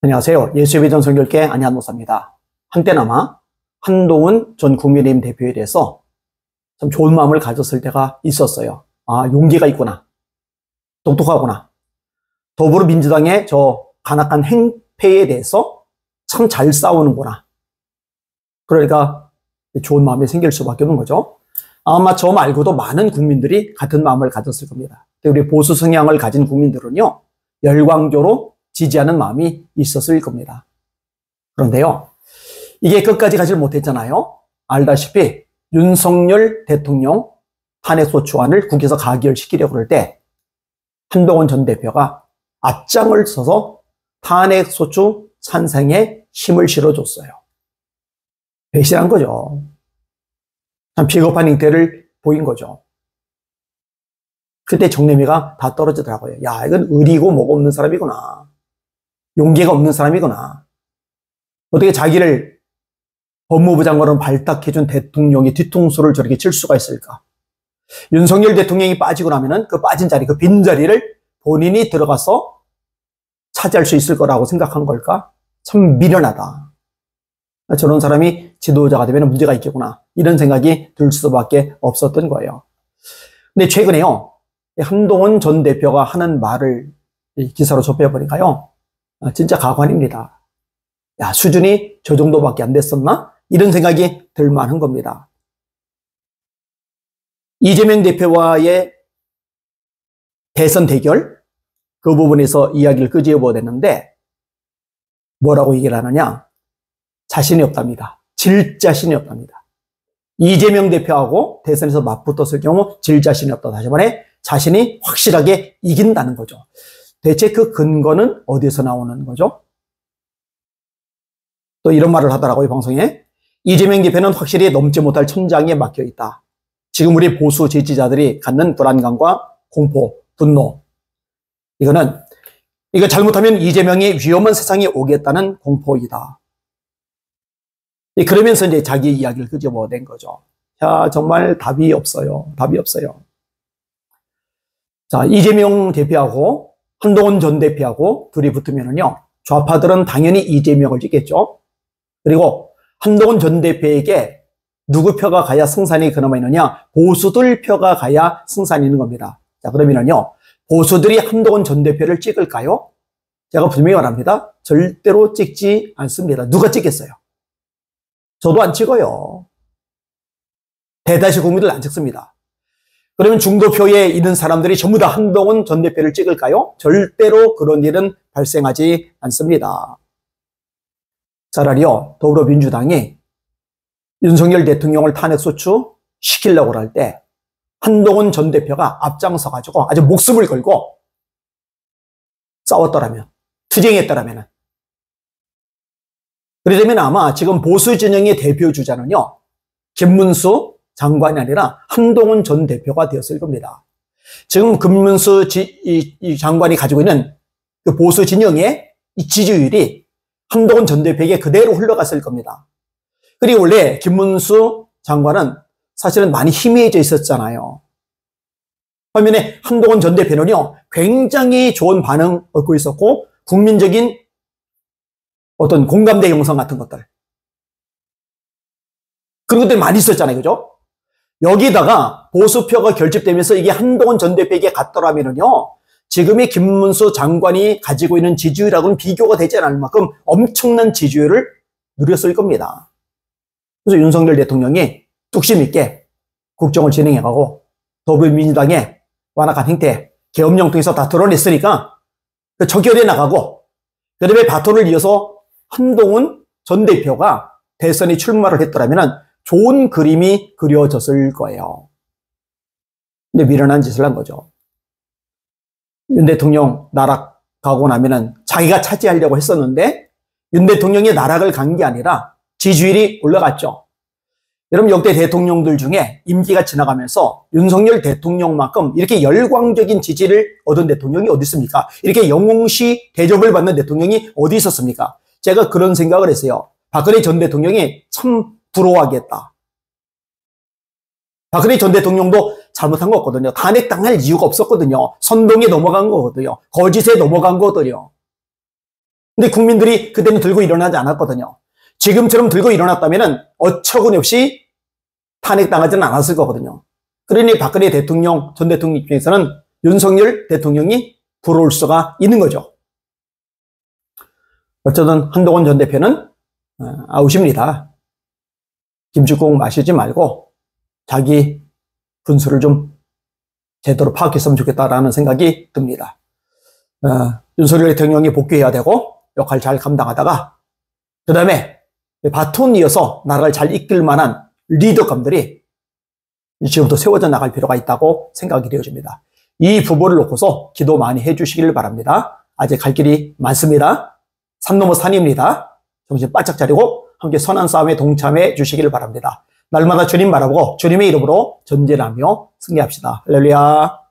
안녕하세요. 예수의 비전 선교회 안희한 목사입니다. 한때나마 한동훈 전 국민의힘 대표에 대해서 참 좋은 마음을 가졌을 때가 있었어요. 아, 용기가 있구나. 똑똑하구나. 더불어민주당의 저 간악한 행패에 대해서 참 잘 싸우는구나. 그러니까 좋은 마음이 생길 수밖에 없는 거죠. 아마 저 말고도 많은 국민들이 같은 마음을 가졌을 겁니다. 우리 보수 성향을 가진 국민들은요, 열광적으로 지지하는 마음이 있었을 겁니다. 그런데요, 이게 끝까지 가지 못했잖아요. 알다시피 윤석열 대통령 탄핵소추안을 국회에서 가결시키려고 그럴 때 한동훈 전 대표가 앞장을 서서 탄핵소추 산생에 힘을 실어줬어요. 배신한 거죠. 참 비겁한 행태를 보인 거죠. 그때 정내미가 다 떨어지더라고요. 야, 이건 의리고 뭐가 없는 사람이구나. 용기가 없는 사람이구나. 어떻게 자기를 법무부 장관으로 발탁해준 대통령이 뒤통수를 저렇게 칠 수가 있을까? 윤석열 대통령이 빠지고 나면은 그 빠진 자리, 그 빈자리를 본인이 들어가서 차지할 수 있을 거라고 생각한 걸까? 참 미련하다. 저런 사람이 지도자가 되면 문제가 있겠구나. 이런 생각이 들 수밖에 없었던 거예요. 근데 최근에요, 한동훈 전 대표가 하는 말을 기사로 접해보니까요, 진짜 가관입니다. 야, 수준이 저 정도밖에 안 됐었나? 이런 생각이 들 만한 겁니다. 이재명 대표와의 대선 대결, 그 부분에서 이야기를 끄집어야 되는데, 뭐라고 얘기를 하느냐? 자신이 없답니다. 질 자신이 없답니다. 이재명 대표하고 대선에서 맞붙었을 경우 질 자신이 없다. 다시 말해, 자신이 확실하게 이긴다는 거죠. 대체 그 근거는 어디서 나오는 거죠? 또 이런 말을 하더라고요, 방송에. 이재명 대표는 확실히 넘지 못할 천장에 막혀 있다. 지금 우리 보수 지지자들이 갖는 불안감과 공포, 분노. 이거 잘못하면 이재명이 위험한 세상에 오겠다는 공포이다. 그러면서 이제 자기 이야기를 끄집어낸 거죠. 야, 정말 답이 없어요. 답이 없어요. 자, 이재명 대표하고 한동훈 전 대표하고 둘이 붙으면은요, 좌파들은 당연히 이재명을 찍겠죠. 그리고 한동훈 전 대표에게 누구 표가 가야 승산이 그나마 있느냐? 보수들 표가 가야 승산이 있는 겁니다. 자, 그러면은요, 보수들이 한동훈 전 대표를 찍을까요? 제가 분명히 말합니다. 절대로 찍지 않습니다. 누가 찍겠어요? 저도 안 찍어요. 대다수 국민들 안 찍습니다. 그러면 중도표에 있는 사람들이 전부 다 한동훈 전 대표를 찍을까요? 절대로 그런 일은 발생하지 않습니다. 차라리요, 더불어민주당이 윤석열 대통령을 탄핵소추 시키려고 할 때 한동훈 전 대표가 앞장서가지고 아주 목숨을 걸고 싸웠더라면, 투쟁했더라면, 그러려면 아마 지금 보수 진영의 대표 주자는요, 김문수 장관이 아니라 한동훈 전 대표가 되었을 겁니다. 지금 김문수 장관이 가지고 있는 그 보수 진영의 이 지지율이 한동훈 전 대표에게 그대로 흘러갔을 겁니다. 그리고 원래 김문수 장관은 사실은 많이 희미해져 있었잖아요. 반면에 한동훈 전 대표는요, 굉장히 좋은 반응 얻고 있었고, 국민적인 어떤 공감대 형성 같은 것들, 그런 것들이 많이 있었잖아요. 그죠? 여기다가 보수표가 결집되면서 이게 한동훈 전 대표에게 갔더라면요, 지금의 김문수 장관이 가지고 있는 지지율하고는 비교가 되지 않을 만큼 엄청난 지지율을 누렸을 겁니다. 그래서 윤석열 대통령이 뚝심 있게 국정을 진행해가고 더불어민주당의 완악한 행태, 계엄령 통해서 다 드러냈으니까 적결해 나가고, 그 다음에 바톤을 이어서 한동훈 전 대표가 대선에 출마를 했더라면 좋은 그림이 그려졌을 거예요. 근데 미련한 짓을 한 거죠. 윤 대통령 나락가고 나면은 자기가 차지하려고 했었는데 윤 대통령이 나락을 간 게 아니라 지지율이 올라갔죠. 여러분, 역대 대통령들 중에 임기가 지나가면서 윤석열 대통령만큼 이렇게 열광적인 지지를 얻은 대통령이 어디 있습니까? 이렇게 영웅시 대접을 받는 대통령이 어디 있었습니까? 제가 그런 생각을 했어요. 박근혜 전 대통령이 참 부러워하겠다. 박근혜 전 대통령도 잘못한 거거든요. 탄핵당할 이유가 없었거든요. 선동에 넘어간 거거든요. 거짓에 넘어간 거거든요. 근데 국민들이 그때는 들고 일어나지 않았거든요. 지금처럼 들고 일어났다면 어처구니없이 탄핵당하지는 않았을 거거든요. 그러니 박근혜 대통령, 전 대통령 입장에서는 윤석열 대통령이 부러울 수가 있는 거죠. 어쨌든 한동훈 전 대표는 아웃입니다. 김치국 마시지 말고 자기 분수를 좀 제대로 파악했으면 좋겠다라는 생각이 듭니다. 윤석열 대통령이 복귀해야 되고 역할 잘 감당하다가 그 다음에 바톤 이어서 나라를 잘 이끌 만한 리더감들이 지금부터 세워져 나갈 필요가 있다고 생각이 되어집니다. 이 부분을 놓고서 기도 많이 해주시길 바랍니다. 아직 갈 길이 많습니다. 산 넘어 산입니다. 정신 바짝 차리고 함께 선한 싸움에 동참해 주시길 바랍니다. 날마다 주님 바라보고 주님의 이름으로 전진하며 승리합시다. 할렐루야.